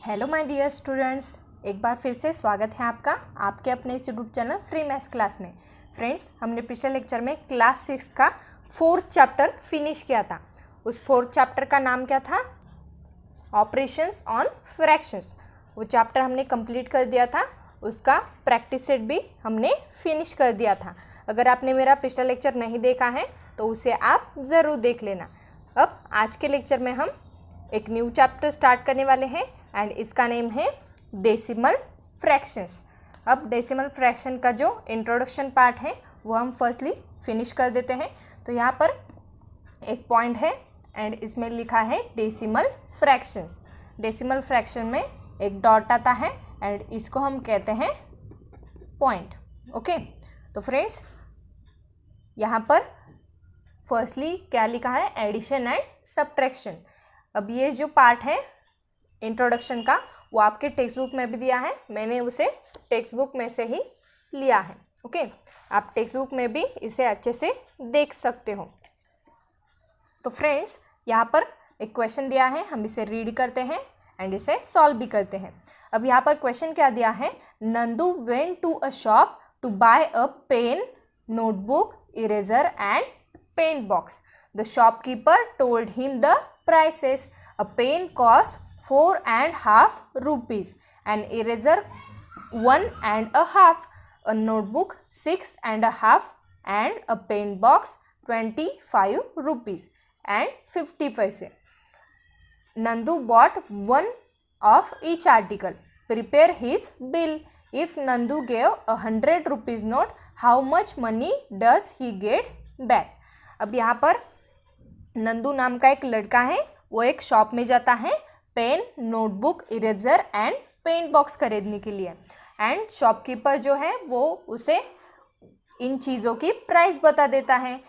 Hello my dear students, एक बार फिर से स्वागत है आपका आपके अपने इस YouTube channel free maths class में। फ्रेंड्स, हमने पिछले लेक्चर में क्लास 6 का 4th चैप्टर फिनिश किया था। उस 4th चैप्टर का नाम क्या था? Operations on fractions. वो चैप्टर हमने कंप्लीट कर दिया था, उसका प्रैक्टिस सेट भी हमने फिनिश कर दिया था। अगर आपने मेरा पिछला लेक्चर नहीं देखा है तो उसे आप ज़रूर देख लेना। अब आज के लेक्चर में हम एक न्यू चैप्टर स्टार्ट करने वाले हैं एंड इसका नेम है डेसिमल फ्रैक्शंस। अब डेसिमल फ्रैक्शन का जो इंट्रोडक्शन पार्ट है वो हम फर्स्टली फिनिश कर देते हैं। तो यहाँ पर एक पॉइंट है एंड इसमें लिखा है डेसिमल फ्रैक्शंस। डेसिमल फ्रैक्शन में एक डॉट आता है एंड इसको हम कहते हैं पॉइंट। ओके, तो फ्रेंड्स यहाँ पर फर्स्टली क्या लिखा है? Addition and subtraction. अब ये जो पार्ट है इंट्रोडक्शन का वो आपके टेक्स्ट बुक में भी दिया है, मैंने उसे टेक्स्ट बुक में से ही लिया है। ओके, आप टेक्स्ट बुक में भी इसे अच्छे से देख सकते हो। तो फ्रेंड्स यहाँ पर एक क्वेश्चन दिया है, हम इसे रीड करते हैं एंड इसे सॉल्व भी करते हैं। अब यहाँ पर क्वेश्चन क्या दिया है? Nandu went to a shop to buy a pen, notebook, eraser and paint box. The shopkeeper told him the prices. A pen cost 4.5 rupees. An eraser 1.5. A notebook 6.5. And a paint box 25 rupees and 50 paise. Nandu bought one of each article. Prepare his bill. If Nandu gave 100 rupees note, how much money does he get back? अब यहाँ पर नंदू नाम का एक लड़का है, वो एक शॉप में जाता है pen, notebook, eraser and paint box खरीदने के लिए। एंड शॉपकीपर जो है वो उसे इन चीज़ों की प्राइस बता देता है।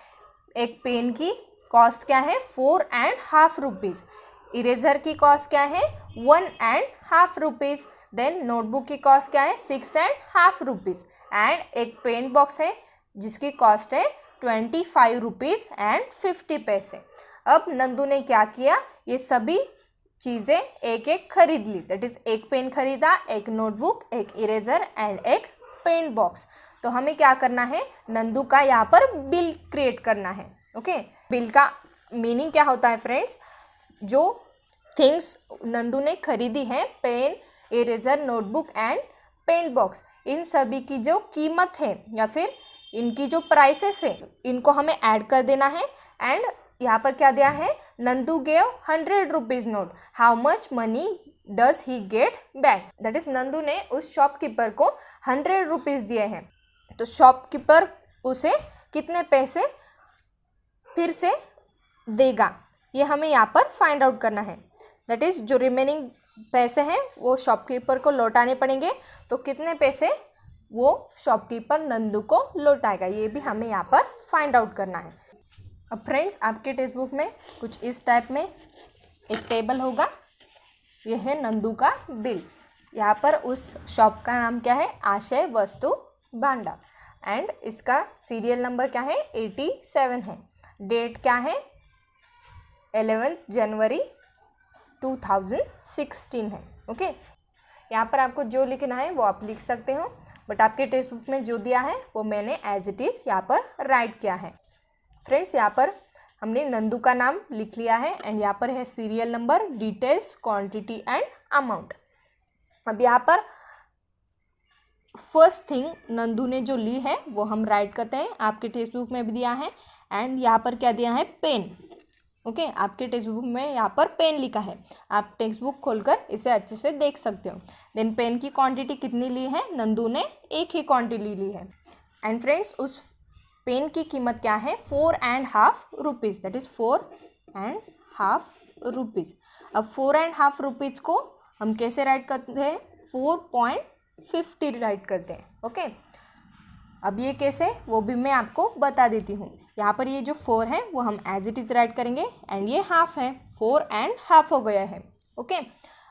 एक पेन की कॉस्ट क्या है? 4.5 रुपीज़। इरेजर की कॉस्ट क्या है? 1.5 रुपीज़। देन नोटबुक की कॉस्ट क्या है? 6.5 रुपीज़। एंड एक पेंट बॉक्स है जिसकी कॉस्ट है 25 रुपीज़ एंड 50 पैसे। अब नंदू ने क्या किया? ये सभी चीज़ें एक एक खरीद ली। दैट इज़ एक पेन खरीदा, एक नोटबुक, एक इरेजर एंड एक पेंट बॉक्स। तो हमें क्या करना है? नंदू का यहाँ पर बिल क्रिएट करना है। ओके, बिल का मीनिंग क्या होता है फ्रेंड्स? जो थिंग्स नंदू ने खरीदी हैं, pen, eraser, notebook and paint box, इन सभी की जो कीमत है या फिर इनकी जो प्राइसेस है इनको हमें ऐड कर देना है। एंड यहाँ पर क्या दिया है? Nandu gave 100 rupees note, how much money does he get back? That is Nandu ने उस शॉपकीपर को 100 रुपीज़ दिए हैं, तो शॉपकीपर उसे कितने पैसे फिर से देगा, ये हमें यहाँ पर फाइंड आउट करना है। दैट इज जो रिमेनिंग पैसे हैं वो शॉपकीपर को लौटाने पड़ेंगे, तो कितने पैसे वो शॉपकीपर नंदू को लौटाएगा, ये भी हमें यहाँ पर फाइंड आउट करना है। अब फ्रेंड्स आपके टेक्स्ट बुक में कुछ इस टाइप में एक टेबल होगा, ये है नंदू का बिल। यहाँ पर उस शॉप का नाम क्या है? आशय वस्तु भांडार। एंड इसका सीरियल नंबर क्या है? 87 है। डेट क्या है? 11 जनवरी 2016 है। ओके, यहाँ पर आपको जो लिखना है वो आप लिख सकते हो, बट आपके टेक्स्ट बुक में जो दिया है वो मैंने एज इट इज़ यहाँ पर राइट किया है। फ्रेंड्स यहाँ पर हमने नंदू का नाम लिख लिया है एंड यहाँ पर है serial number, details, quantity and amount. अब यहाँ पर फर्स्ट थिंग नंदू ने जो ली है वो हम राइट करते हैं, आपके टेक्स्ट बुक में भी दिया है। एंड यहाँ पर क्या दिया है? पेन। ओके, आपके टेक्स्ट बुक में यहाँ पर पेन लिखा है, आप टेक्स्ट बुक खोलकर इसे अच्छे से देख सकते हो। देन पेन की क्वांटिटी कितनी ली है? नंदू ने एक ही क्वांटिटी ली है। एंड फ्रेंड्स उस पेन की कीमत क्या है? 4.5 रुपीज़। That is 4.5 rupees. अब 4.5 रुपीज़ को हम कैसे राइट करते हैं? 4.50 राइट करते हैं। ओके, अब ये कैसे वो भी मैं आपको बता देती हूँ। यहाँ पर ये जो 4 है वो हम एज इट इज़ राइट करेंगे एंड ये हाफ है, 4.5 हो गया है। ओके,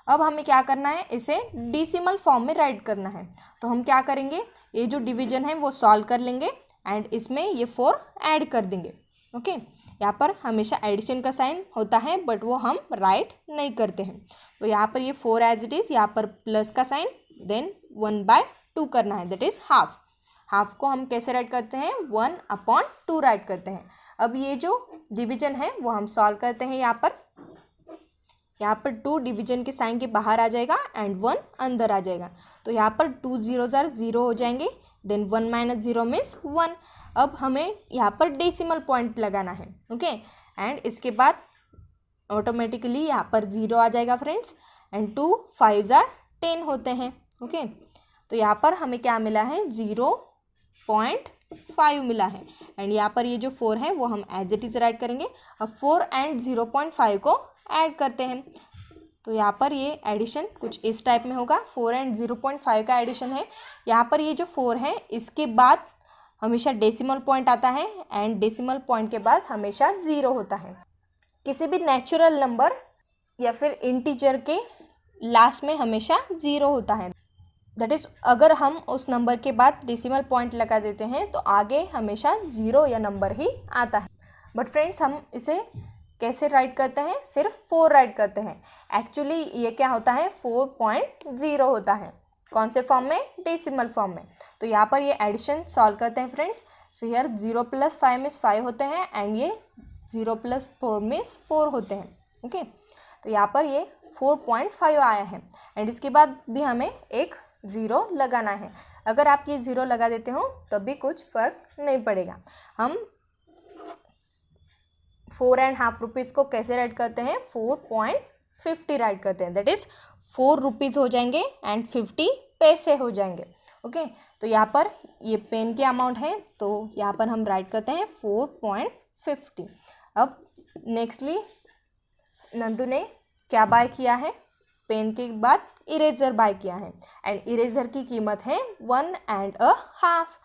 अब हमें क्या करना है? इसे डेसिमल फॉर्म में राइट करना है। तो हम क्या करेंगे? ये जो डिवीजन है वो सॉल्व कर लेंगे एंड इसमें ये 4 ऐड कर देंगे। ओके, यहाँ पर हमेशा एडिशन का साइन होता है बट वो हम राइट नहीं करते हैं। तो यहाँ पर ये 4 एज इट इज़, यहाँ पर प्लस का साइन, देन 1/2 करना है, दैट इज़ हाफ। हाफ को हम कैसे राइट करते हैं, 1/2 राइट करते हैं। अब ये जो डिवीजन है वो हम सॉल्व करते हैं। यहाँ पर 2 डिवीजन के साइन के बाहर आ जाएगा एंड 1 अंदर आ जाएगा। तो यहाँ पर 2 0 0 हो जाएंगे, देन 1 - 0 मीन्स 1। अब हमें यहाँ पर डेसिमल पॉइंट लगाना है, ओके, एंड इसके बाद ऑटोमेटिकली यहाँ पर 0 आ जाएगा फ्रेंड्स, एंड 2 5 10 होते हैं, ओके। तो यहाँ पर हमें क्या मिला है, 0.5 मिला है, एंड यहाँ पर ये जो 4 है वो हम एज इट इज़ राइट करेंगे। अब 4 एंड 0.5 को ऐड करते हैं, तो यहाँ पर ये एडिशन कुछ इस टाइप में होगा। 4 एंड 0.5 का एडिशन है। यहाँ पर ये जो 4 है इसके बाद हमेशा डेसिमल पॉइंट आता है, एंड डेसिमल पॉइंट के बाद हमेशा 0 होता है। किसी भी नेचुरल नंबर या फिर इंटीजर के लास्ट में हमेशा 0 होता है, दैट इज़ अगर हम उस नंबर के बाद डेसिमल पॉइंट लगा देते हैं तो आगे हमेशा 0 या नंबर ही आता है। बट फ्रेंड्स हम इसे कैसे राइट करते हैं, सिर्फ 4 राइट करते हैं। एक्चुअली ये क्या होता है, 4.0 होता है। कौन से फॉर्म में, डेसिमल फॉर्म में। तो यहाँ पर ये एडिशन सॉल्व करते हैं फ्रेंड्स। सो हियर 0 + 5 मीन्स 5 होते हैं, एंड ये 0 + 4 मीन्स 4 होते हैं, ओके। तो यहाँ पर ये 4.5 आया है, एंड इसके बाद भी हमें एक 0 लगाना है। अगर आप ये 0 लगा देते हो तब भी कुछ फ़र्क नहीं पड़ेगा। हम 4.5 रुपीज़ को कैसे राइट करते हैं, 4.50 राइट करते हैं, दैट इज़ 4 रुपीज़ हो जाएंगे एंड 50 पैसे हो जाएंगे, ओके। तो यहाँ पर ये पेन के अमाउंट है, तो यहाँ पर हम राइट करते हैं 4.50। अब नेक्स्टली नंदू ने क्या बाय किया है, पेन के बाद इरेजर बाय किया है, एंड इरेजर की कीमत है 1.5।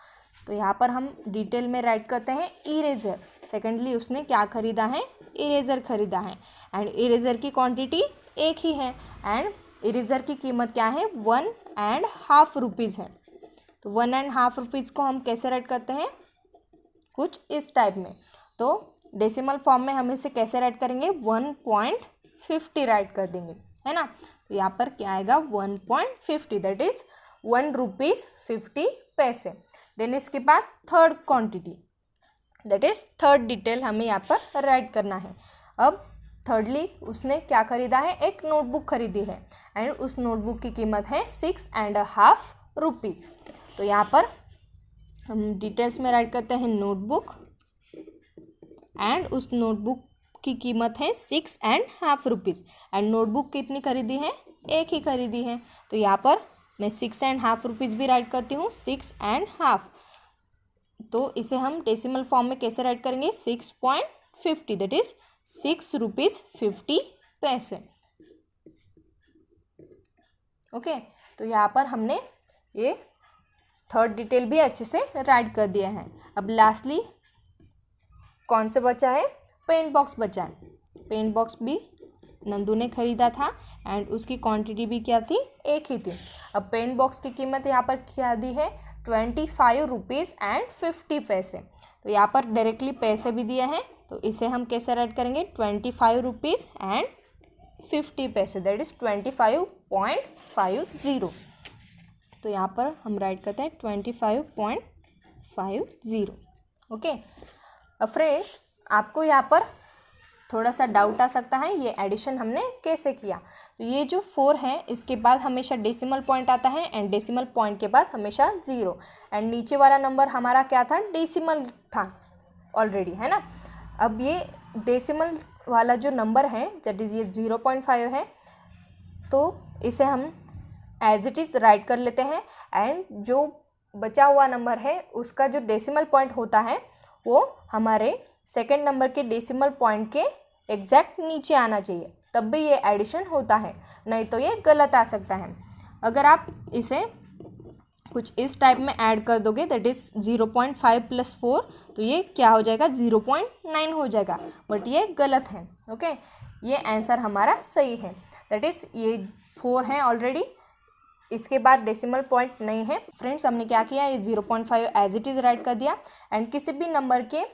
तो यहाँ पर हम डिटेल में राइट करते हैं इरेजर। सेकेंडली उसने क्या खरीदा है, इरेजर खरीदा है, एंड इरेजर की क्वांटिटी एक ही है, एंड इरेजर की कीमत क्या है, 1.5 रुपीज़ है। तो 1.5 रुपीज़ को हम कैसे राइट करते हैं, कुछ इस टाइप में। तो डेसिमल फॉर्म में हम इसे कैसे राइट करेंगे, 1.50 राइट कर देंगे, है ना। तो यहाँ पर क्या आएगा, 1.50, दैट इज़ 1 रुपीज़ 50 पैसे। देन इसके बाद third quantity, that is third detail हमें यहाँ पर राइट करना है। अब थर्डली उसने क्या खरीदा है, एक नोटबुक खरीदी है, एंड उस नोटबुक की कीमत है 6.5 रुपीज़। तो यहाँ पर हम डिटेल्स में राइट करते हैं नोटबुक, एंड उस नोटबुक की कीमत है 6.5 रुपीज़, एंड नोटबुक कितनी खरीदी है, एक ही खरीदी है। तो यहाँ पर मैं 6.5 रुपीज़ भी राइट करती हूँ, 6.5। तो इसे हम डेसिमल फॉर्म में कैसे राइट करेंगे, 6.50, दैट इज़ 6 रुपीज़ 50 पैसे, ओके। तो यहाँ पर हमने ये थर्ड डिटेल भी अच्छे से राइट कर दिया है। अब लास्टली कौन से बचा है, पेंट बॉक्स बचा है। पेंट बॉक्स भी नंदू ने खरीदा था, एंड उसकी क्वांटिटी भी क्या थी, एक ही थी। अब पेंट बॉक्स की कीमत यहाँ पर क्या दी है, 25 रुपीज़ एंड 50 पैसे। तो यहाँ पर डायरेक्टली पैसे भी दिए हैं, तो इसे हम कैसे राइट करेंगे, 25 रुपीज़ एंड 50 पैसे, दैट इज़ 25.50। तो यहाँ पर हम राइट करते हैं 25.50, ओके। अब फ्रेंड्स आपको यहाँ पर थोड़ा सा डाउट आ सकता है, ये एडिशन हमने कैसे किया। तो ये जो 4 है इसके बाद हमेशा डेसिमल पॉइंट आता है, एंड डेसिमल पॉइंट के बाद हमेशा 0, एंड नीचे वाला नंबर हमारा क्या था, डेसिमल था ऑलरेडी, है ना। अब ये डेसिमल वाला जो नंबर है, दैट इज़ ये 0.5 है, तो इसे हम एज इट इज़ राइट कर लेते हैं, एंड जो बचा हुआ नंबर है उसका जो डेसिमल पॉइंट होता है वो हमारे सेकेंड नंबर के डेसिमल पॉइंट के एग्जैक्ट नीचे आना चाहिए, तब भी ये एडिशन होता है, नहीं तो ये गलत आ सकता है। अगर आप इसे कुछ इस टाइप में ऐड कर दोगे, दैट इज़ 0.5 + 4, तो ये क्या हो जाएगा, 0.9 हो जाएगा, बट ये गलत है, ओके। ये आंसर हमारा सही है, दैट इज़ ये 4 है ऑलरेडी, इसके बाद डेसिमल पॉइंट नहीं है। फ्रेंड्स हमने क्या किया, ये 0.5 एज इट इज़ राइट कर दिया, एंड किसी भी नंबर के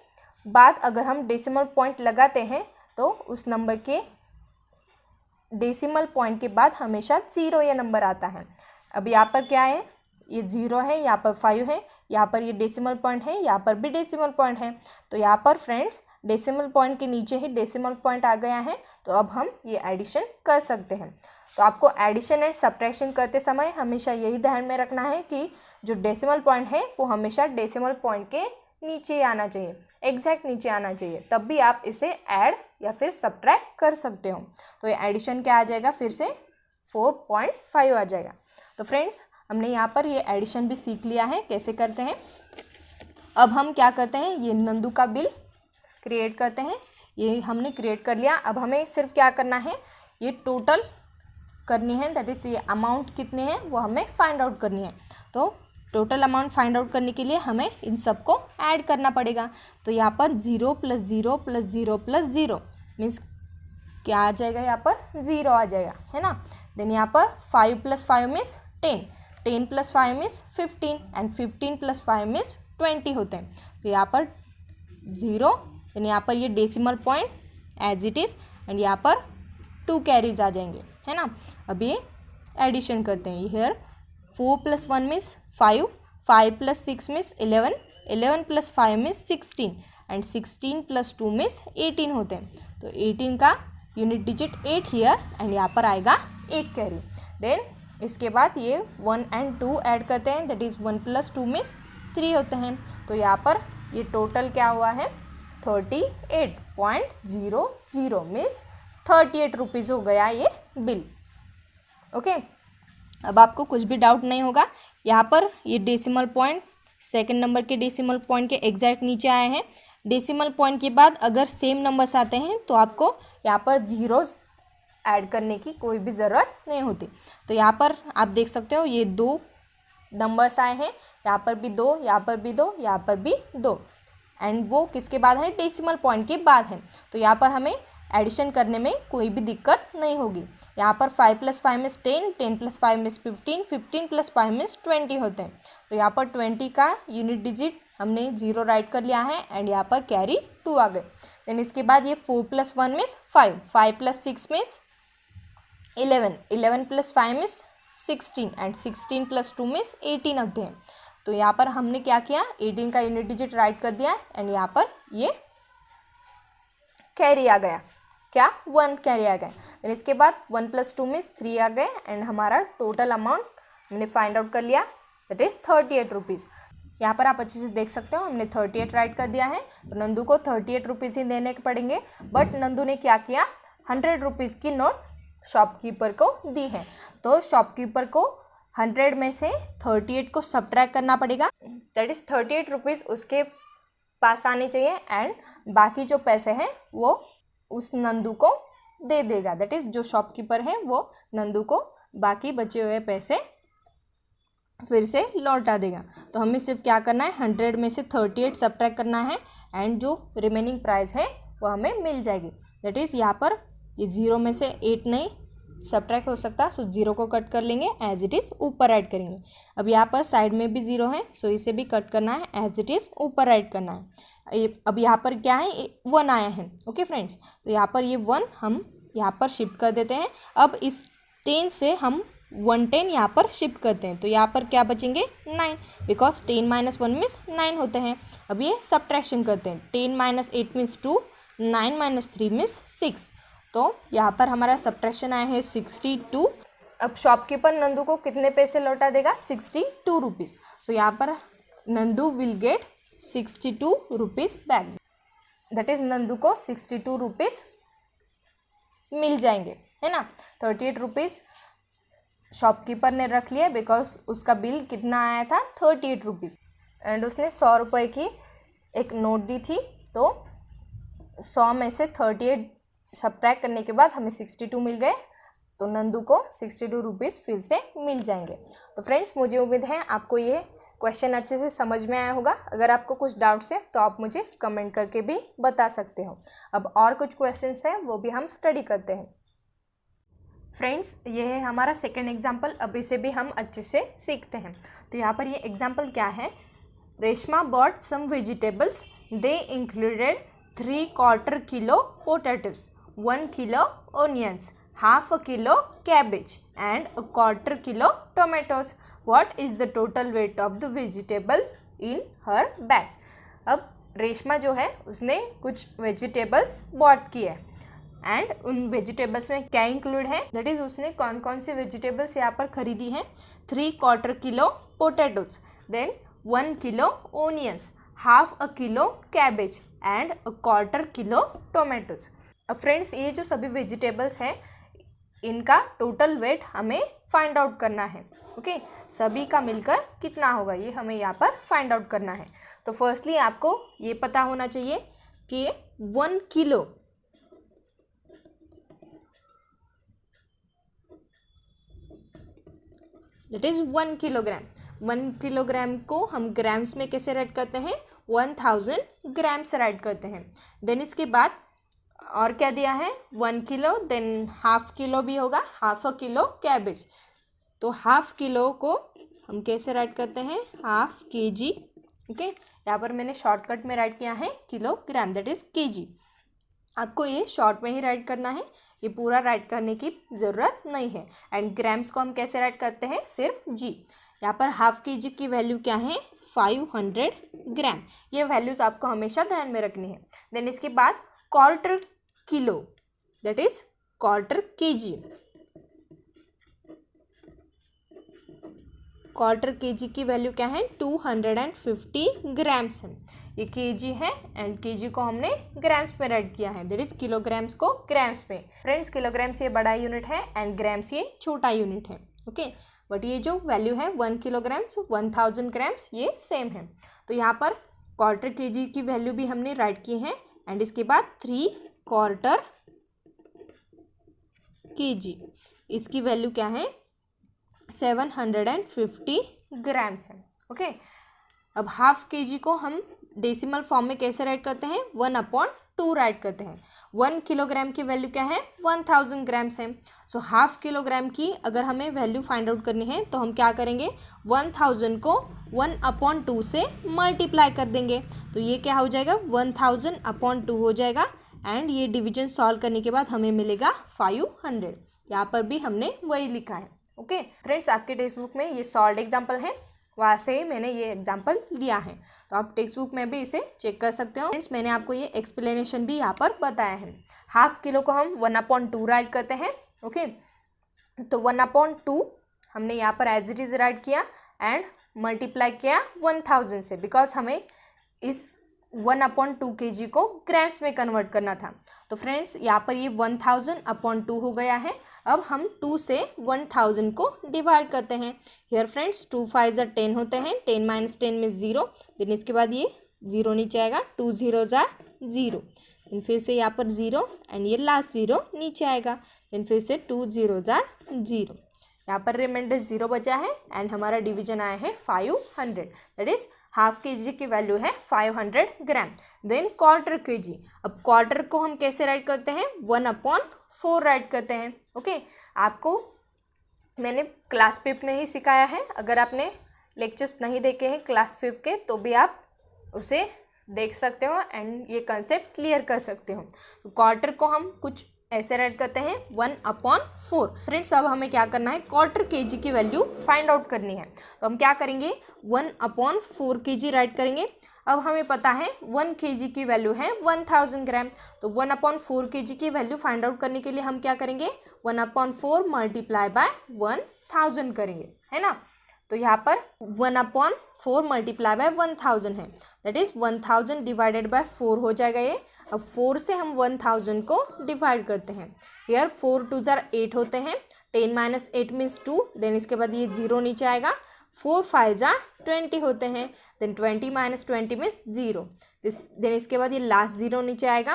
बाद अगर हम डेसिमल पॉइंट लगाते हैं तो उस नंबर के डेसिमल पॉइंट के बाद हमेशा 0 ये नंबर आता है। अब यहाँ पर क्या है, ये 0 है, यहाँ पर 5 है, यहाँ पर ये डेसिमल पॉइंट है, यहाँ पर भी डेसिमल पॉइंट है। तो यहाँ पर फ्रेंड्स डेसिमल पॉइंट के नीचे ही डेसिमल पॉइंट आ गया है, तो अब हम ये एडिशन कर सकते हैं। तो आपको एडिशन एंड सब्ट्रैक्शन करते समय हमेशा यही ध्यान में रखना है कि जो डेसिमल पॉइंट है वो हमेशा डेसिमल पॉइंट के नीचे आना चाहिए, एग्जैक्ट नीचे आना चाहिए, तब भी आप इसे ऐड या फिर सब्ट्रैक्ट कर सकते हो। तो ये एडिशन क्या आ जाएगा, फिर से 4.5 आ जाएगा। तो फ्रेंड्स हमने यहाँ पर ये एडिशन भी सीख लिया है कैसे करते हैं। अब हम क्या करते हैं, ये नंदू का बिल क्रिएट करते हैं। ये हमने क्रिएट कर लिया। अब हमें सिर्फ क्या करना है, ये टोटल करनी है, दैट इज़ ये अमाउंट कितने हैं वो हमें फाइंड आउट करनी है। तो टोटल अमाउंट फाइंड आउट करने के लिए हमें इन सबको ऐड करना पड़ेगा। तो यहाँ पर 0 + 0 + 0 + 0 मीन्स क्या आ जाएगा, यहाँ पर 0 आ जाएगा, है ना। देन यहाँ पर 5 + 5 मीन्स 10, 10 + 5 मीन्स 15 एंड 15 + 5 मीन्स 20 होते हैं। तो यहाँ पर 0, देन यहाँ पर ये decimal point as it is and यहाँ पर 2 कैरीज आ जाएंगे, है ना। अब ये एडिशन करते हैं। Here 4 + 1 means 5, 5 + 6 means 11, 11 + 5 means 16 and 16 + 2 means 18 होते हैं। तो 18 का यूनिट डिजिट 8 हियर एंड यहाँ पर आएगा 1 कैरी। देन इसके बाद ये 1 and 2 ऐड करते हैं, दैट इज़ 1 + 2 मीन्स 3 होते हैं। तो यहाँ पर ये टोटल क्या हुआ है, 38.00 मीन्स 38 रुपीज़ हो गया ये बिल। ओके, अब आपको कुछ भी डाउट नहीं होगा। यहाँ पर ये डेसिमल पॉइंट सेकंड नंबर के डेसिमल पॉइंट के एग्जैक्ट नीचे आए हैं। डेसिमल पॉइंट के बाद अगर सेम नंबर्स आते हैं तो आपको यहाँ पर जीरोज़ ऐड करने की कोई भी ज़रूरत नहीं होती। तो यहाँ पर आप देख सकते हो ये 2 नंबर्स आए हैं, यहाँ पर भी 2, यहाँ पर भी 2, यहाँ पर भी 2 एंड वो किसके बाद है, डेसिमल पॉइंट के बाद है। तो यहाँ पर हमें एडिशन करने में कोई भी दिक्कत नहीं होगी। यहाँ पर 5 + 5 मीन्स 10, 10 + 5 मीन्स 15, 15 + 5 मीन्स 20 होते हैं। तो यहाँ पर 20 का यूनिट डिजिट हमने 0 राइट कर लिया है एंड यहाँ पर कैरी 2 आ गए। देन इसके बाद ये 4 + 1 means 5, 5 + 6 means 11, 11 + 5 means 16 and 16 + 2 means 18 होते हैं। तो यहाँ पर हमने क्या किया, 18 का यूनिट डिजिट राइट कर दिया एंड यहाँ पर ये कैरी आ गया, क्या 1 कैरी आ गया। देन इसके बाद 1 + 2 मीन्स 3 आ गए एंड हमारा टोटल अमाउंट हमने फाइंड आउट कर लिया, दैट इज़ 38 रुपीज़। यहाँ पर आप अच्छे से देख सकते हो हमने 38 राइट कर दिया है। तो नंदू को 38 रुपीज़ ही देने के पड़ेंगे, बट नंदू ने क्या किया, 100 रुपीज़ की नोट शॉपकीपर को दी है। तो शॉपकीपर को 100 में से 38 को सब्ट्रैक्ट करना पड़ेगा, दैट इज़ 38 रुपीज़ उसके पास आने चाहिए एंड बाकी जो पैसे हैं वो उस नंदू को दे देगा, दैट इज़ जो शॉपकीपर है वो नंदू को बाकी बचे हुए पैसे फिर से लौटा देगा। तो हमें सिर्फ क्या करना है, 100 में से 38 सब्ट्रैक्ट करना है एंड जो रिमेनिंग प्राइस है वो हमें मिल जाएगी। दैट इज़ यहाँ पर ये 0 में से 8 नहीं सब्ट्रैक्ट हो सकता, सो 0 को कट कर लेंगे, एज इट इज़ ऊपर ऐड करेंगे। अब यहाँ पर साइड में भी 0 है, सो इसे भी कट करना है, एज इट इज़ ऊपर ऐड करना है। अब यहाँ पर क्या है, 1 आया है। ओके फ्रेंड्स, तो यहाँ पर ये 1 हम यहाँ पर शिफ्ट कर देते हैं। अब इस 10 से हम 110 यहाँ पर शिफ्ट करते हैं, तो यहाँ पर क्या बचेंगे 9, बिकॉज 10 - 1 मीन्स 9 होते हैं। अब ये सब्ट्रैक्शन करते हैं, 10 - 8 मीन्स 2, 9 - 3 मीन्स 6। तो यहाँ पर हमारा सब्ट्रैक्शन आया है 62। अब शॉपकीपर नंदू को कितने पैसे लौटा देगा, 62 रुपीज़। सो यहाँ पर Nandu will get 62 rupees back, that is Nandu को 62 रुपीज़ मिल जाएंगे, है ना। 38 रुपीज़ शॉपकीपर ने रख लिया बिकॉज उसका बिल कितना आया था, 38 रुपीज़ एंड उसने 100 रुपये की एक नोट दी थी। तो 100 में से 38 सब्ट्रैक्ट करने के बाद हमें 62 मिल गए, तो नंदू को 62 रुपीज़ फिर से मिल जाएंगे। तो फ्रेंड्स, मुझे उम्मीद है आपको ये क्वेश्चन अच्छे से समझ में आया होगा। अगर आपको कुछ डाउट्स है तो आप मुझे कमेंट करके भी बता सकते हो। अब और कुछ क्वेश्चंस हैं वो भी हम स्टडी करते हैं। फ्रेंड्स, ये है हमारा सेकेंड एग्जाम्पल, अब इसे भी हम अच्छे से सीखते हैं। तो यहाँ पर ये एग्जाम्पल क्या है, Reshma bought some vegetables they included 3/4 kilo potatoes, 1 kilo onions, half a kilo cabbage and a 1/4 kilo tomatoes. What is the total weight of the vegetable in her bag? अब रेशमा जो है उसने कुछ वेजिटेबल्स बॉट की है and उन vegetables में क्या इंक्लूड है, दैट इज उसने कौन कौन सी वेजिटेबल्स यहाँ पर खरीदी हैं. 3/4 kilo potatoes, then 1 kilo onions, half a kilo cabbage and a 1/4 kilo tomatoes. अब फ्रेंड्स ये जो सभी वेजिटेबल्स हैं इनका टोटल वेट हमें फाइंड आउट करना है. ओके सभी का मिलकर कितना होगा ये हमें यहाँ पर फाइंड आउट करना है. तो फर्स्टली आपको ये पता होना चाहिए कि 1 kilo that is 1 kilogram. 1 kilogram को हम ग्राम्स में कैसे राइट करते हैं, 1000 ग्राम्स राइट करते हैं. देन इसके बाद और क्या दिया है, 1 किलो, देन हाफ किलो भी होगा, हाफ अ किलो कैबेज. तो हाफ किलो को हम कैसे राइट करते हैं, हाफ kg. ओके यहाँ पर मैंने शॉर्टकट में राइट किया है किलोग्राम, दैट इज kg. आपको ये शॉर्ट में ही राइट करना है, ये पूरा राइट करने की ज़रूरत नहीं है. एंड ग्राम्स को हम कैसे राइट करते हैं, सिर्फ g. यहाँ पर हाफ kg की वैल्यू क्या है, 500 ग्राम. ये वैल्यूज़ आपको हमेशा ध्यान में रखनी है. देन इसके बाद 1/4 kilo, that is 1/4 kg. 1/4 kg की वैल्यू क्या है, 250 ग्राम्स है. ये kg है एंड kg को हमने ग्राम्स में राइट किया है, दैट इज किलोग्राम्स को ग्राम्स में. फ्रेंड्स किलोग्राम्स ये बड़ा यूनिट है एंड ग्राम्स ये छोटा यूनिट है. ओके बट ये जो वैल्यू है 1 किलोग्राम्स 1000 ग्राम्स ये सेम है. तो यहाँ पर 1/4 kg की वैल्यू भी हमने राइट की है एंड इसके बाद 3/4 kg इसकी वैल्यू क्या है, 750 ग्राम्स है. ओके अब हाफ kg को हम डेसिमल फॉर्म में कैसे राइट करते हैं, 1/2 राइट करते हैं. 1 किलोग्राम की वैल्यू क्या है, 1000 ग्राम्स है. सो हाफ किलोग्राम की अगर हमें वैल्यू फाइंड आउट करनी है तो हम क्या करेंगे, 1000 को 1/2 से मल्टीप्लाई कर देंगे. तो ये क्या हो जाएगा, 1000/2 हो जाएगा एंड ये डिवीजन सॉल्व करने के बाद हमें मिलेगा 500. यहाँ पर भी हमने वही लिखा है. ओके फ्रेंड्स आपके टेक्स्ट बुक में ये सॉल्व एग्जाम्पल है, वहाँ से मैंने ये एग्जाम्पल लिया है. तो आप टेक्स्ट बुक में भी इसे चेक कर सकते हो. फ्रेंड्स मैंने आपको ये एक्सप्लेनेशन भी यहाँ पर बताया है. हाफ किलो को हम 1/2 राइट करते हैं. ओके तो 1/2 हमने यहाँ पर एज इट इज़ राइट किया एंड मल्टीप्लाई किया 1000 से, बिकॉज हमें इस 1/2 kg को ग्राम्स में कन्वर्ट करना था. तो फ्रेंड्स यहाँ पर ये 1000/2 हो गया है. अब हम 2 से 1000 को डिवाइड करते हैं. हियर फ्रेंड्स 2 5 10 होते हैं, 10 - 10 में 0. देन इसके बाद ये 0 नीचे आएगा, 2 0s 0. देन फिर से यहाँ पर 0 एंड ये लास्ट 0 नीचे आएगा. देन फिर से 2 0s 0. यहाँ पर रिमाइंडर 0 बचा है एंड हमारा डिवीजन आया है 500, दैट इज हाफ kg की वैल्यू है 500 ग्राम. देन 1/4 kg, अब क्वार्टर को हम कैसे राइट करते हैं, 1/4 राइट करते हैं. ओके आपको मैंने क्लास 5 में ही सिखाया है. अगर आपने लेक्चर्स नहीं देखे हैं क्लास 5 के तो भी आप उसे देख सकते हो एंड ये कंसेप्ट क्लियर कर सकते हो. तो क्वार्टर को हम कुछ ऐसे राइट करते हैं 1/4. फ्रेंड्स अब हमें क्या करना है, 1/4 kg की वैल्यू फाइंड आउट करनी है. तो हम क्या करेंगे, 1/4 kg राइट करेंगे. अब हमें पता है 1 kg की वैल्यू है 1000 ग्राम. तो 1/4 kg की वैल्यू फाइंड आउट करने के लिए हम क्या करेंगे, 1/4 मल्टीप्लाई बाय 1000 करेंगे, है ना. तो यहाँ पर 1/4 मल्टीप्लाई बाय 1000 है, दैट इज 1000 डिवाइडेड बाय 4 हो जाएगा ये. अब 4 से हम 1000 को डिवाइड करते हैं. यार 4 2s 8 होते हैं, 10 - 8 मीन्स 2. देन इसके बाद ये 0 नीचे आएगा. 4 5s 20 होते हैं, देन 20 - 20 मीन्स 0. देन इसके बाद ये लास्ट 0 नीचे आएगा.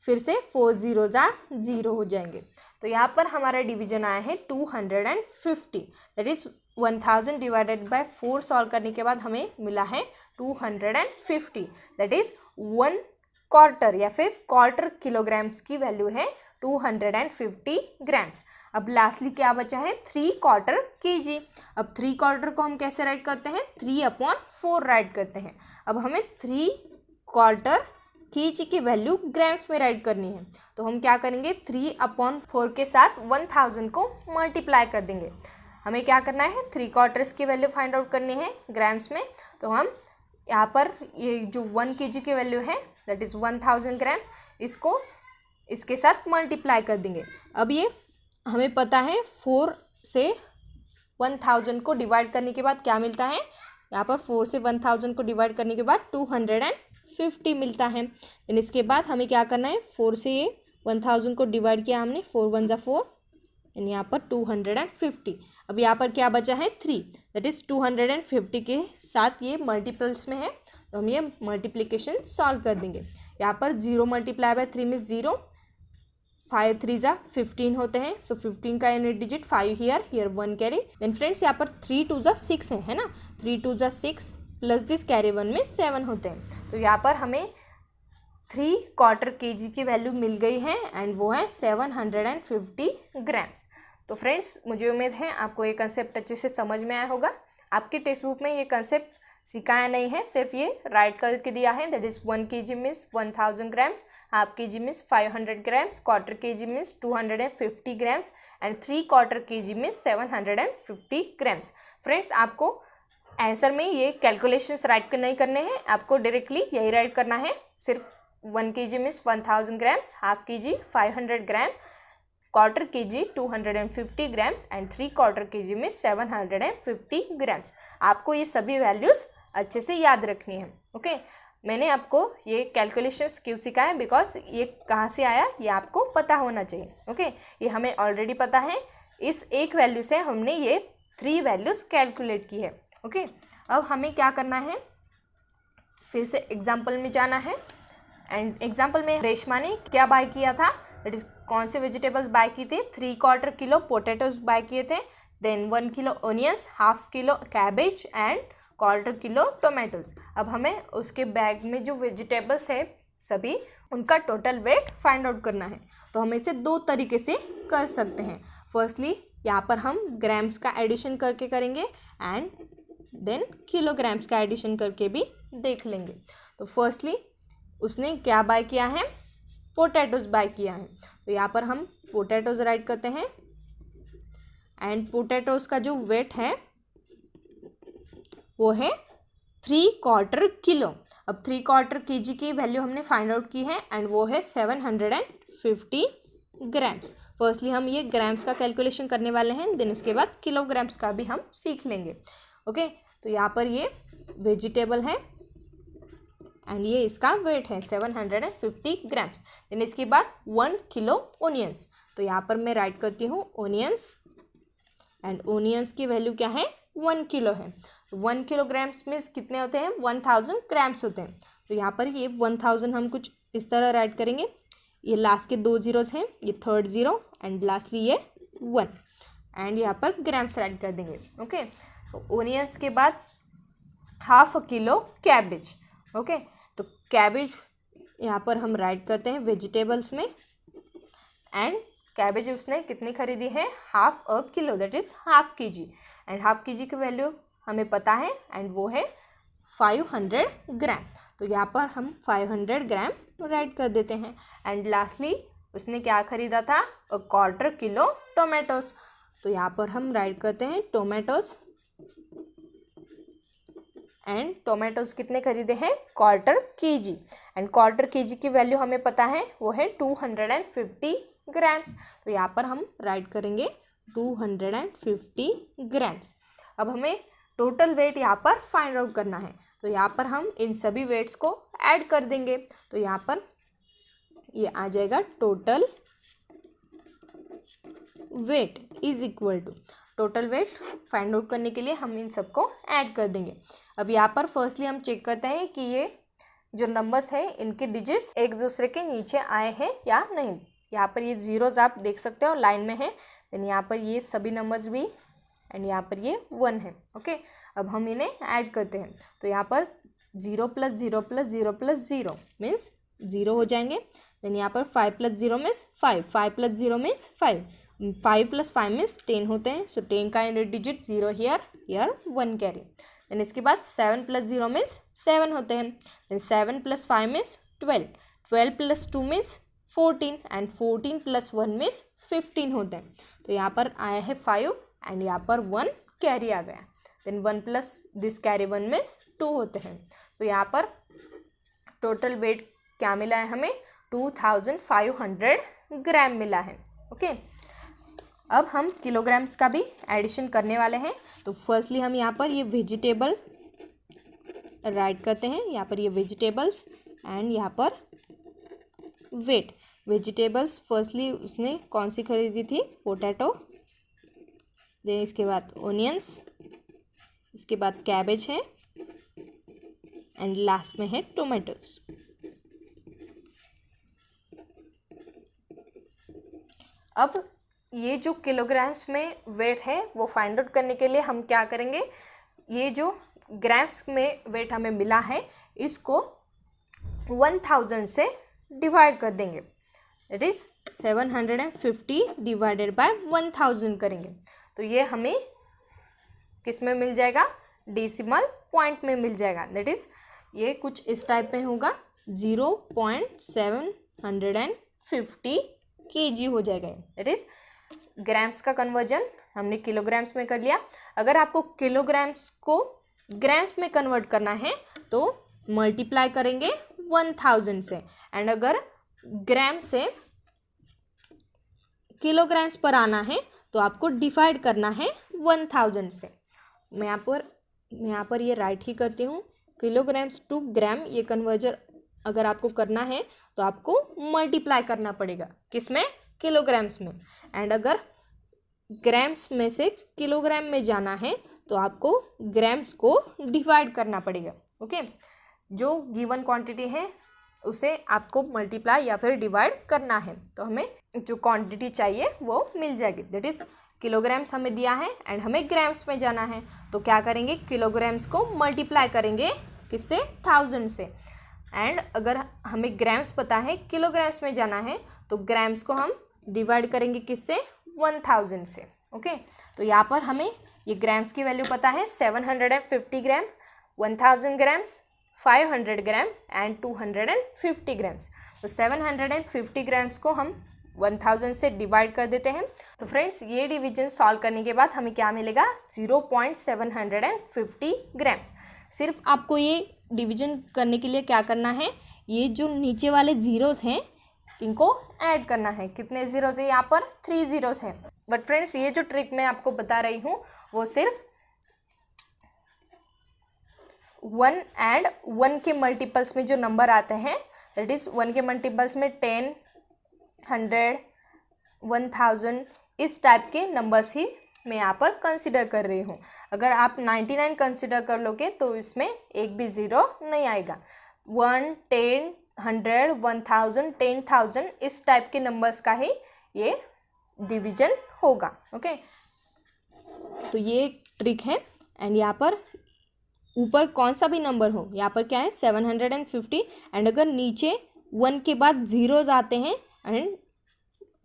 फिर से 4 0s 0 हो जाएंगे. तो यहाँ पर हमारा डिवीजन आया है 250, that is 1000 divided by 4 solve करने के बाद हमें मिला है 250, दैट इज 1/4 या फिर 1/4 किलोग्राम्स की वैल्यू है 250 ग्राम्स. अब लास्टली क्या बचा है, 3/4 kg. अब 3/4 को हम कैसे राइट करते हैं, 3/4 राइट करते हैं. अब हमें 3 क्वार्टर केजी की वैल्यू ग्राम्स में राइट करनी है। तो हम क्या करेंगे, 3/4 के साथ 1000 को मल्टीप्लाई कर देंगे। हमें क्या करना है, 3/4 की वैल्यू फाइंड आउट करनी है ग्राम्स में। तो हम यहाँ पर ये जो 1 kg की वैल्यू है दैट इज़ 1000 ग्राम्स, इसको इसके साथ मल्टीप्लाई कर देंगे। अब ये हमें पता है 4 से 1000 को डिवाइड करने के बाद क्या मिलता है, यहाँ पर 4 से 1000 को डिवाइड करने के बाद 250 मिलता है। देन इसके बाद हमें क्या करना है, 4 से ये 1000 को डिवाइड किया हमने, 4 1 = 4 एंड यहाँ पर 250। अब यहाँ पर क्या बचा है, 3, दैट इज़ 250 के साथ ये मल्टीपल्स में है। तो हम ये मल्टीप्लिकेशन सॉल्व कर देंगे। यहाँ पर 0 × 3 मीन्स 0, 5 3 = 15 होते हैं। सो 15 का unit digit 5 here 1 carry. Then friends यहाँ पर 3 2 = 6 है ना, 3 2 = 6 प्लस दिस कैरी 1 में 7 होते हैं। तो यहाँ पर हमें 3/4 kg की वैल्यू मिल गई है एंड वो है 750 ग्राम्स। तो फ्रेंड्स मुझे उम्मीद है आपको ये कंसेप्ट अच्छे से समझ में आया होगा। आपकी टेक्स्ट बुक में ये कंसेप्ट सिखाया नहीं है, सिर्फ ये राइट करके दिया है। That is 1 kg means 1000 grams, half kg means 500 grams, quarter kg means 250 grams and 3/4 kg means 750 grams. Friends आपको आंसर में ये कैलकुलेशंस राइट नहीं करने हैं, आपको डायरेक्टली यही राइट करना है। सिर्फ 1 kg means 1000 grams, half kg 500 gram, quarter kg 250 grams and 3/4 kg means 750 grams. आपको ये सभी वैल्यूज़ अच्छे से याद रखनी है। ओके, मैंने आपको ये कैलकुलेशंस क्यों सिखाया, बिकॉज ये कहाँ से आया ये आपको पता होना चाहिए। ओके, ये हमें ऑलरेडी पता है, इस एक वैल्यू से हमने ये 3 वैल्यूज़ कैलकुलेट की है। ओके, अब हमें क्या करना है, फिर से एग्जाम्पल में जाना है। एंड एग्जाम्पल में रेशमा ने क्या बाय किया था, दैट इज कौन से वेजिटेबल्स बाय की थी, 3/4 किलो पोटैटोज बाय किए थे, देन 1 kilo onions, half kilo cabbage and 1/4 kilo tomatoes. अब हमें उसके बैग में जो वेजिटेबल्स है सभी उनका टोटल वेट फाइंड आउट करना है। तो हम इसे 2 तरीके से कर सकते हैं। फर्स्टली यहाँ पर हम ग्राम्स का एडिशन करके करेंगे एंड देन किलोग्राम्स का एडिशन करके भी देख लेंगे। तो फर्स्टली उसने क्या बाय किया है, पोटैटोज बाय किया है। तो यहाँ पर हम पोटैटोज राइट करते हैं एंड पोटैटोज का जो वेट है वो है 3/4 किलो। अब 3/4 kg की वैल्यू हमने फाइंड आउट की है एंड वो है 750 ग्राम्स। फर्स्टली हम ये ग्राम्स का कैलकुलेशन करने वाले हैं, देन इसके बाद किलोग्राम्स का भी हम सीख लेंगे। ओके, तो यहाँ पर ये वेजिटेबल है एंड ये इसका वेट है 750 ग्राम्स। देन इसके बाद 1 किलो ओनियंस। तो यहाँ पर मैं राइट करती हूँ ओनियंस एंड ओनियंस की वैल्यू क्या है, 1 किलो है। 1 किलोग्राम्स में कितने होते हैं, 1000 ग्राम्स होते हैं। तो यहाँ पर ये 1000 हम कुछ इस तरह राइट करेंगे, ये लास्ट के 2 जीरोस हैं, ये 3rd जीरो एंड लास्टली ये 1 एंड यहाँ पर ग्राम्स राइट कर देंगे। ओके, तो ओनियंस के बाद हाफ किलो कैबेज। ओके, तो कैबेज यहाँ पर हम राइट करते हैं वेजिटेबल्स में एंड कैबेज उसने कितनी खरीदी है, half kilo, that is half kg and half kg की वैल्यू हमें पता है एंड वो है 500 ग्राम। तो यहाँ पर हम 500 ग्राम राइट कर देते हैं एंड लास्टली उसने क्या खरीदा था, 1/4 किलो टोमेटोज। तो यहाँ पर हम राइट करते हैं टोमेटोज एंड टोमेटोज कितने खरीदे हैं, 1/4 kg एंड 1/4 kg की वैल्यू हमें पता है वो है 250 ग्राम्स। तो यहाँ पर हम राइट करेंगे 250 ग्राम्स। अब हमें टोटल वेट यहाँ पर फाइंड आउट करना है। तो यहाँ पर हम इन सभी वेट्स को ऐड कर देंगे। तो यहाँ पर ये आ जाएगा total weight is equal to, total weight find out करने के लिए हम इन सबको ऐड कर देंगे। अब यहाँ पर फर्स्टली हम चेक करते हैं कि ये जो नंबर्स है इनके डिजिट्स एक दूसरे के नीचे आए हैं या नहीं। यहाँ पर ये जीरोज आप देख सकते हो लाइन में है, देन यहाँ पर ये सभी नंबर्स भी एंड यहाँ पर ये 1 है। ओके, अब हम इन्हें ऐड करते हैं। तो यहाँ पर 0 + 0 + 0 + 0 मीन्स 0 हो जाएंगे। देन यहाँ पर 5 + 0 मीन्स 5, 5 + 0 मीन्स 5 5 + 5 मीन्स 10 होते हैं, सो 10 का unit digit 0 here, here 1 carry. Then इसके बाद 7 + 0 मीन्स 7 होते हैं। Then 7 + 5 means 12, 12 + 2 means 14 and 14 + 1 means 15 होते हैं। तो यहाँ पर आया है 5 एंड यहाँ पर 1 कैरी आ गया। देन 1 + दिस कैरी 1 मीन्स 2 होते हैं। तो यहाँ पर टोटल वेट क्या मिला है हमें, 2500 ग्राम मिला है। ओके, अब हम किलोग्राम्स का भी एडिशन करने वाले हैं। तो फर्स्टली हम यहाँ पर ये वेजिटेबल राइट करते हैं, यहाँ पर ये वेजिटेबल्स एंड यहाँ पर वेट। वेजिटेबल्स फर्स्टली उसने कौन सी खरीदी थी, पोटैटो, देन इसके बाद ओनियंस, इसके बाद कैबेज है एंड लास्ट में है टोमेटोज। अब ये जो किलोग्राम्स में वेट है वो फाइंड आउट करने के लिए हम क्या करेंगे, ये जो ग्राम्स में वेट हमें मिला है इसको 1000 से डिवाइड कर देंगे। इट इज़ 750 डिवाइडेड बाय 1000 करेंगे। तो ये हमें किस में मिल जाएगा, डेसिमल पॉइंट में मिल जाएगा। दैट इज़ ये कुछ इस टाइप में होगा, 0.750 kg हो जाएगा। दैट इज़ ग्राम्स का कन्वर्जन हमने किलोग्राम्स में कर लिया। अगर आपको किलोग्राम्स को ग्राम्स में कन्वर्ट करना है तो मल्टीप्लाई करेंगे 1000 से, एंड अगर ग्राम से किलोग्राम्स पर आना है तो आपको डिवाइड करना है 1000 से। मैं यहाँ पर ये राइट ही करती हूँ, किलोग्राम्स टू ग्राम ये कन्वर्जन अगर आपको करना है तो आपको मल्टीप्लाई करना पड़ेगा, किसमें, किलोग्राम्स में। एंड अगर ग्राम्स में से किलोग्राम में जाना है तो आपको ग्राम्स को डिवाइड करना पड़ेगा। ओके, जो गिवन क्वांटिटी है उसे आपको मल्टीप्लाई या फिर डिवाइड करना है, तो हमें जो क्वांटिटी चाहिए वो मिल जाएगी। दैट इज़ किलोग्राम्स हमें दिया है एंड हमें ग्राम्स में जाना है, तो क्या करेंगे, किलोग्राम्स को मल्टीप्लाई करेंगे किससे, 1000 से। एंड अगर हमें ग्राम्स पता है, किलोग्राम्स में जाना है, तो ग्राम्स को हम डिवाइड करेंगे किससे, 1000 से। ओके, तो यहाँ पर हमें ये ग्राम्स की वैल्यू पता है, 750 ग्राम, 1000 ग्राम्स, 500 ग्राम एंड 250 ग्राम्स। तो 750 ग्राम्स को हम 1000 से डिवाइड कर देते हैं। तो फ्रेंड्स, ये डिवीजन सॉल्व करने के बाद हमें क्या मिलेगा, 0.750 ग्राम्स। सिर्फ आपको ये डिवीजन करने के लिए क्या करना है, ये जो नीचे वाले ज़ीरोज़ हैं इनको ऐड करना है। कितने ज़ीरोज़ है यहाँ पर, 3 ज़ीरोज़ हैं। बट फ्रेंड्स, ये जो ट्रिक मैं आपको बता रही हूँ वो सिर्फ 1 एंड 1 के मल्टीपल्स में जो नंबर आते हैं, दैट इज़ 1 के मल्टीपल्स में 10, 100, 1000 इस टाइप के नंबर्स ही मैं यहाँ पर कंसिडर कर रही हूँ। अगर आप 99 कंसिडर कर लोगे तो इसमें एक भी ज़ीरो नहीं आएगा। 1, 10, 100, 1000, 10,000 इस टाइप के नंबर्स का ही ये डिवीजन होगा। ओके, तो ये ट्रिक है। एंड यहाँ पर ऊपर कौन सा भी नंबर हो, यहाँ पर क्या है 750, एंड अगर नीचे 1 के बाद ज़ीरोज़ आते हैं एंड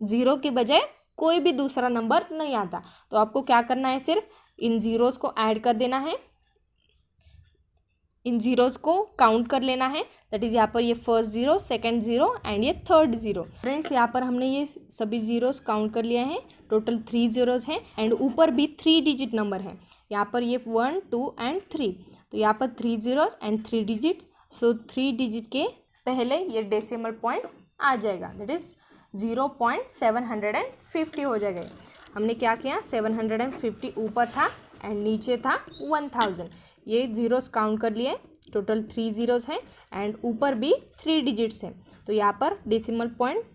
ज़ीरो के बजाय कोई भी दूसरा नंबर नहीं आता, तो आपको क्या करना है, सिर्फ इन ज़ीरोज़ को ऐड कर देना है, इन ज़ीरोज़ को काउंट कर लेना है। दैट इज़ यहाँ पर ये first zero, second zero and ये थर्ड ज़ीरो। फ्रेंड्स, यहाँ पर हमने ये सभी ज़ीरोज़ काउंट कर लिया है, टोटल 3 ज़ीरोज़ हैं एंड ऊपर भी 3 डिजिट नंबर है। यहाँ पर ये 1, 2 एंड 3, तो यहाँ पर 3 zeros and 3 digits. So 3 digit के पहले ये डेसिमल पॉइंट आ जाएगा, दैट इज़ 0.750 हो जाएगा। हमने क्या किया, 750 ऊपर था एंड नीचे था 1000, ये ज़ीरोज़ काउंट कर लिए, टोटल 3 ज़ीरोज़ हैं एंड ऊपर भी 3 डिजिट्स हैं। तो यहाँ पर डेसिमल पॉइंट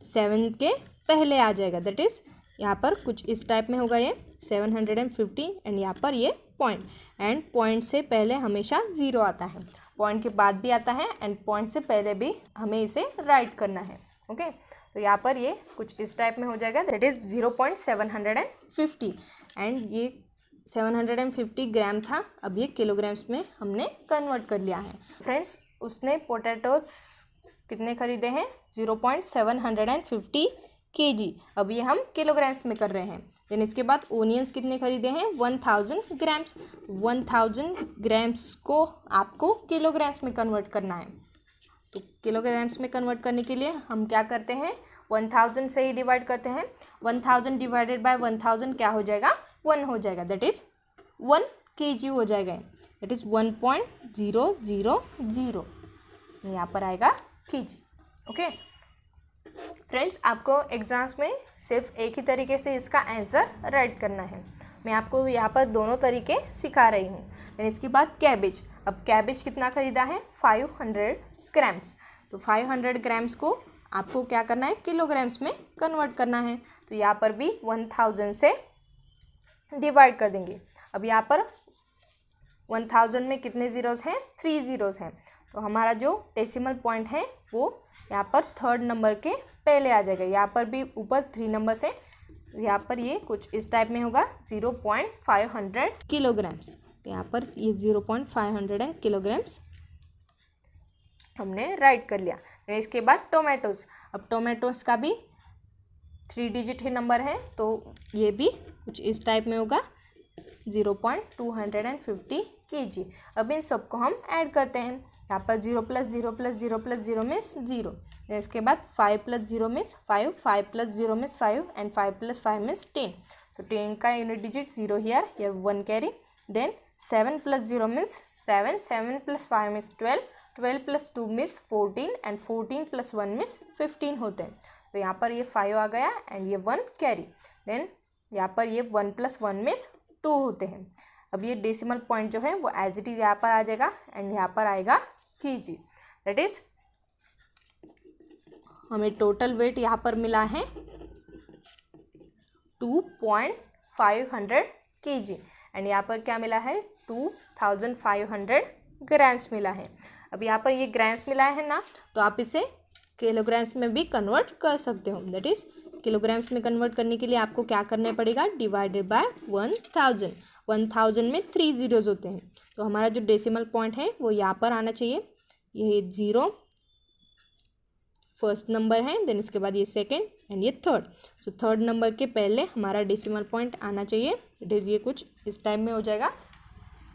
7 के पहले आ जाएगा, दैट इज़ यहाँ पर कुछ इस टाइप में होगा ये 750 एंड यहाँ पर ये पॉइंट, एंड पॉइंट से पहले हमेशा ज़ीरो आता है, पॉइंट के बाद भी आता है एंड पॉइंट से पहले भी हमें इसे राइट करना है। ओके, तो यहाँ पर ये कुछ इस टाइप में हो जाएगा, दैट इज़ 0.750 एंड ये 750 ग्राम था, अब ये किलोग्राम्स में हमने कन्वर्ट कर लिया है। फ्रेंड्स, उसने पोटैटोज कितने खरीदे हैं, 0.750 केजी। अब ये हम किलोग्राम्स में कर रहे हैं। देन इसके बाद ओनियंस कितने खरीदे हैं 1000 ग्राम्स। 1000 ग्राम्स को आपको किलोग्राम्स में कन्वर्ट करना है। तो किलोग्राम्स में कन्वर्ट करने के लिए हम क्या करते हैं 1000 से ही डिवाइड करते हैं। 1000 डिवाइडेड बाय 1000 क्या हो जाएगा 1 हो जाएगा, दैट इज़ 1 kg हो जाएगा, दैट इज़ 1.000 यहाँ पर आएगा kg। ओके फ्रेंड्स, आपको एग्जाम्स में सिर्फ एक ही तरीके से इसका आंसर राइट करना है। मैं आपको यहाँ पर दोनों तरीके सिखा रही हूँ। देन इसके बाद कैबेज। अब कैबेज कितना खरीदा है 500 ग्राम्स। तो 500 ग्राम्स को आपको क्या करना है किलोग्राम्स में कन्वर्ट करना है। तो यहाँ पर भी 1000 से डिवाइड कर देंगे। अब यहाँ पर 1000 में कितने ज़ीरोज़ हैं 3 ज़ीरोज़ हैं। तो हमारा जो डेसिमल पॉइंट है वो यहाँ पर थर्ड नंबर के पहले आ जाएगा। यहाँ पर भी ऊपर 3 नंबर से यहाँ पर ये कुछ इस टाइप में होगा 0.500 किलोग्राम्स। यहाँ पर ये 0.500 किलोग्राम्स हमने राइट कर लिया। इसके बाद टोमेटोज़। अब टोमेटोज़ का भी 3 डिजिट ही नंबर है, तो ये भी कुछ इस टाइप में होगा 0.250 kg। अब इन सबको हम ऐड करते हैं। यहाँ पर 0 + 0 + 0 + 0 मीन्स 0। इसके बाद 5 + 0 means 5, 5 + 0 means 5 and 5 + 5 means 10। So 10 का unit digit 0 here 1 carry. Then 7 + 0 means 7, 7 + 5 means 12, 12 + 2 means 14 and 14 + 1 means 15 होते हैं। तो यहाँ पर ये 5 आ गया एंड ये 1 कैरी। देन यहाँ पर ये 1 + 1 मीन्स 2 होते हैं। अब ये डेसिमल पॉइंट जो है वो एज इट इज़ यहाँ पर आ जाएगा एंड यहाँ पर आएगा kg। दैट इज़ हमें टोटल वेट यहाँ पर मिला है 2.500 kg एंड यहाँ पर क्या मिला है 2500 ग्राम्स मिला है। अब यहाँ पर ये ग्राम्स मिला है ना, तो आप इसे किलोग्राम्स में भी कन्वर्ट कर सकते हो। दैट इज़ किलोग्राम्स में कन्वर्ट करने के लिए आपको क्या करना पड़ेगा डिवाइडेड बाय 1000। 1000 में 3 ज़ीरोज़ होते हैं, तो हमारा जो डेसिमल पॉइंट है वो यहाँ पर आना चाहिए। ये 0 फर्स्ट नंबर है, देन इसके बाद ये सेकंड एंड ये थर्ड। सो थर्ड नंबर के पहले हमारा डेसिमल पॉइंट आना चाहिए। इट इज़ ये कुछ इस टाइम में हो जाएगा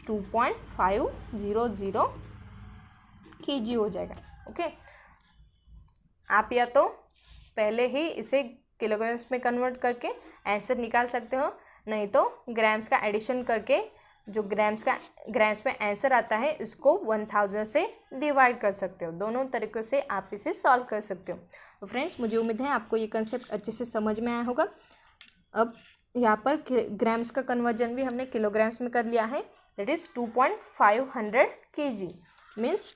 2.500 kg हो जाएगा। ओके आप या तो पहले ही इसे किलोग्राम्स में कन्वर्ट करके आंसर निकाल सकते हो, नहीं तो ग्राम्स का एडिशन करके जो ग्राम्स में आंसर आता है इसको 1000 से डिवाइड कर सकते हो। दोनों तरीक़ों से आप इसे सॉल्व कर सकते हो। तो फ्रेंड्स, मुझे उम्मीद है आपको ये कंसेप्ट अच्छे से समझ में आया होगा। अब यहाँ पर ग्राम्स का कन्वर्जन भी हमने किलोग्राम्स में कर लिया है। That is 2.500 kg means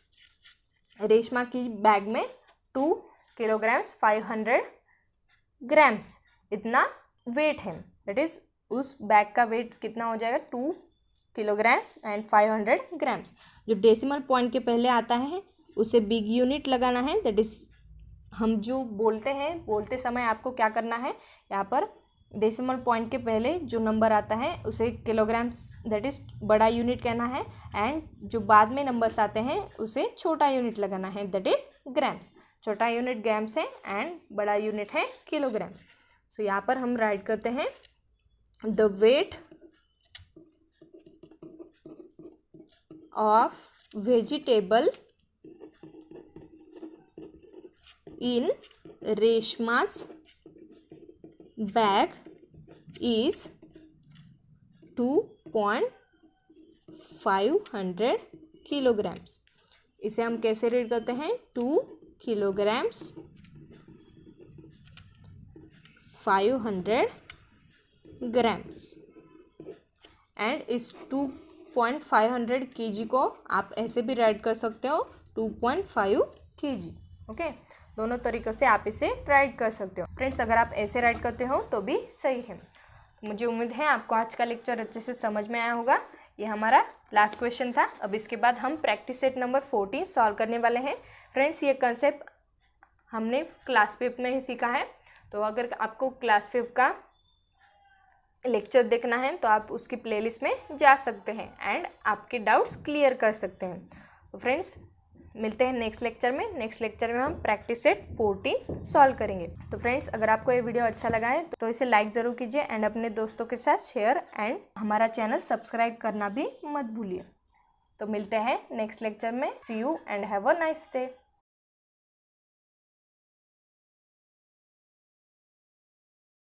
Reshma की बैग में 2 किलोग्राम्स 500 ग्राम्स इतना वेट है। दैट इज़ उस बैग का वेट कितना हो जाएगा 2 किलोग्राम्स एंड 500 ग्राम्स। जो डेसिमल पॉइंट के पहले आता है उसे बिग यूनिट लगाना है। दैट इज़ हम जो बोलते समय आपको क्या करना है, यहाँ पर डेसिमल पॉइंट के पहले जो नंबर आता है उसे किलोग्राम्स दैट इज़ बड़ा यूनिट कहना है एंड जो बाद में नंबर्स आते हैं उसे छोटा यूनिट लगाना है, दैट इज़ ग्राम्स। छोटा यूनिट ग्राम्स है एंड बड़ा यूनिट है किलोग्राम्स। सो यहाँ पर हम राइट करते हैं the weight of vegetable in Reshma's bag is 2.500 kilograms। इसे हम कैसे रीड करते हैं 2 kilograms 500 grams एंड इस 2.500 kg को आप ऐसे भी राइट कर सकते हो 2.5 kg। ओके दोनों तरीक़ों से आप इसे राइट कर सकते हो। फ्रेंड्स, अगर आप ऐसे राइट करते हो तो भी सही है। मुझे उम्मीद है आपको आज का लेक्चर अच्छे से समझ में आया होगा। ये हमारा लास्ट क्वेश्चन था। अब इसके बाद हम प्रैक्टिस सेट नंबर 14 सॉल्व करने वाले हैं। फ्रेंड्स, ये कंसेप्ट हमने क्लास 5 में ही सीखा है, तो अगर आपको क्लास 5 का लेक्चर देखना है तो आप उसकी प्लेलिस्ट में जा सकते हैं एंड आपके डाउट्स क्लियर कर सकते हैं। तो फ्रेंड्स, मिलते हैं नेक्स्ट लेक्चर में। नेक्स्ट लेक्चर में हम प्रैक्टिस सेट 14 सॉल्व करेंगे। तो फ्रेंड्स, अगर आपको ये वीडियो अच्छा लगा है तो इसे लाइक ज़रूर कीजिए एंड अपने दोस्तों के साथ शेयर एंड हमारा चैनल सब्सक्राइब करना भी मत भूलिए। तो मिलते हैं नेक्स्ट लेक्चर में। See you and have a nice day.